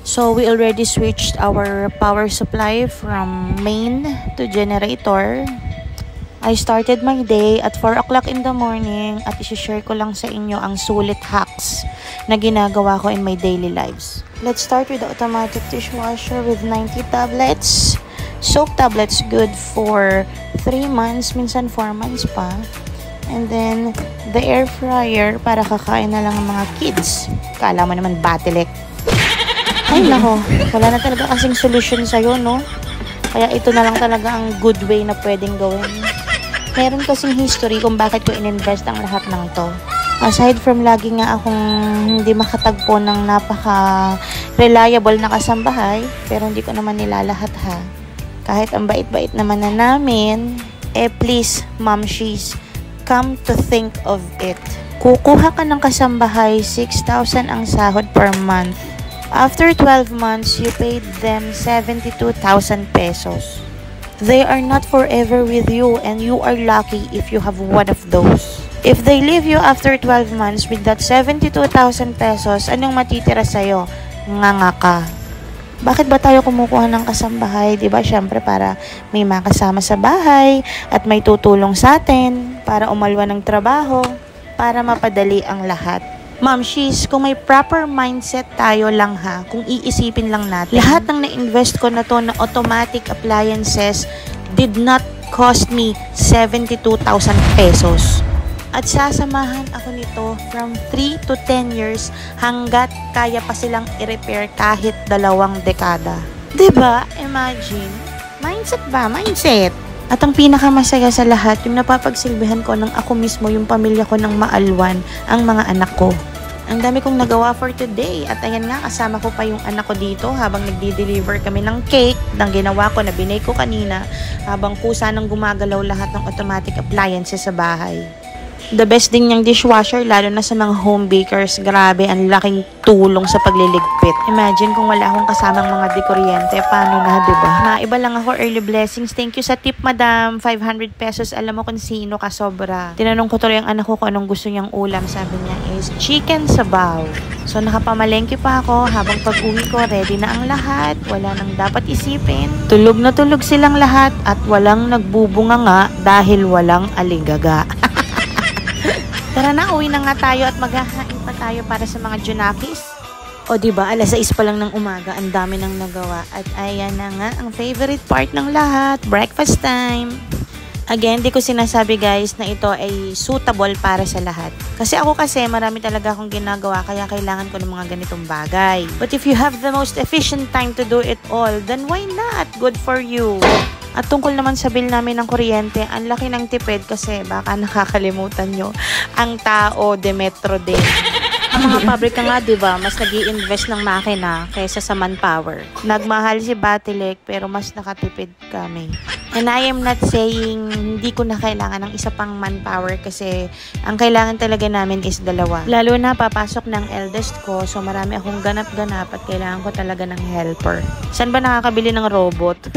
So we already switched our power supply from main to generator. I started my day at 4 o'clock in the morning at isi-share ko lang sa inyo ang sulit hacks na ginagawa ko in my daily lives. Let's start with the automatic dishwasher with 90 tablets. Soap tablets good for 3 months, minsan 4 months pa. And then the air fryer para kakain na lang ang mga kids. Kala mo naman Battelec. Ay nako, wala na talaga kasing solusyon sa'yo, no? Kaya ito na lang talaga ang good way na pwedeng gawin. Meron kasing history kung bakit ko ininvest ang lahat ng to. Aside from lagi nga akong hindi makatagpo ng napaka-reliable na kasambahay, pero hindi ko naman nilalahat ha. Kahit ang bait-bait naman na namin, please, Mamshies, come to think of it. Kukuha ka ng kasambahay, 6,000 ang sahod per month. After 12 months, you paid them 72,000 pesos. They are not forever with you and you are lucky if you have one of those. If they leave you after 12 months with that 72,000 pesos, anong matitira sa'yo? Nganga ka. Bakit ba tayo kumukuha ng kasambahay? Diba? Siyempre para may makasama sa bahay at may tutulong sa atin para umalwa ng trabaho, para mapadali ang lahat. Mamshies, kung may proper mindset tayo lang ha, kung iisipin lang natin, lahat ng na-invest ko na to na automatic appliances did not cost me 72,000 pesos. At sasamahan ako nito from 3 to 10 years hanggat kaya pa silang i-repair kahit 2 dekada. Diba? Imagine. Mindset ba? Mindset. At ang pinakamasaya sa lahat, yung napapagsilbihan ko ng ako mismo, yung pamilya ko ng maalwan, ang mga anak ko. Ang dami kong nagawa for today. At ayan nga, kasama ko pa yung anak ko dito habang nagdi-deliver kami ng cake na ginawa ko, na binake ko kanina, habang kusa nang gumagalaw lahat ng automatic appliances sa bahay. The best din niyang dishwasher, lalo na sa mga home bakers. Grabe, ang laking tulong sa pagliligpit. Imagine kung wala akong kasamang mga dekuryente, paano na, diba? Maiba lang ako, early blessings. Thank you sa tip, madam. 500 pesos, alam mo kung sino ka sobra. Tinanong ko tuloy ang anak ko kung anong gusto niyang ulam. Sabi niya is chicken sabaw. So nakapamalengke pa ako, habang pag-uwi ko, ready na ang lahat. Wala nang dapat isipin. Tulog na tulog silang lahat at walang nagbubunga nga dahil walang aligaga. Tara na, uwi na nga tayo at maghahain pa tayo para sa mga junakis. O diba, alas 6 pa lang ng umaga, ang dami nang nagawa. At ayan na nga, ang favorite part ng lahat, breakfast time. Again, di ko sinasabi guys na ito ay suitable para sa lahat. Kasi marami talaga akong ginagawa, kaya kailangan ko ng mga ganitong bagay. But if you have the most efficient time to do it all, then why not? Good for you. At tungkol naman sa bill namin ng kuryente, ang laki ng tipid kasi baka nakakalimutan nyo, ang tao de metro din. Ang mga pabrika nga, diba, mas nag-i-invest ng makina kaysa sa manpower. Nagmahal si Battelec pero mas nakatipid kami. And I am not saying hindi ko na kailangan ng isa pang manpower kasi ang kailangan talaga namin is 2. Lalo na papasok ng eldest ko, so marami akong ganap-ganap at kailangan ko talaga ng helper. Saan ba nakakabili ng robot?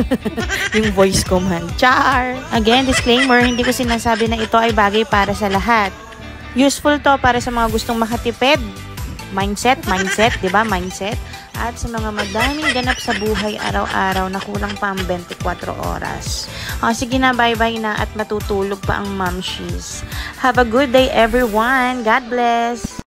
Yung voice command. Char! Again, disclaimer, hindi ko sinasabi na ito ay bagay para sa lahat. Useful to para sa mga gustong makatipid. Mindset, diba? Mindset. At sa mga madaming ganap sa buhay araw-araw na kulang pa ang 24 oras. O, sige na, bye-bye na at matutulog pa ang Mamshies. Have a good day everyone. God bless!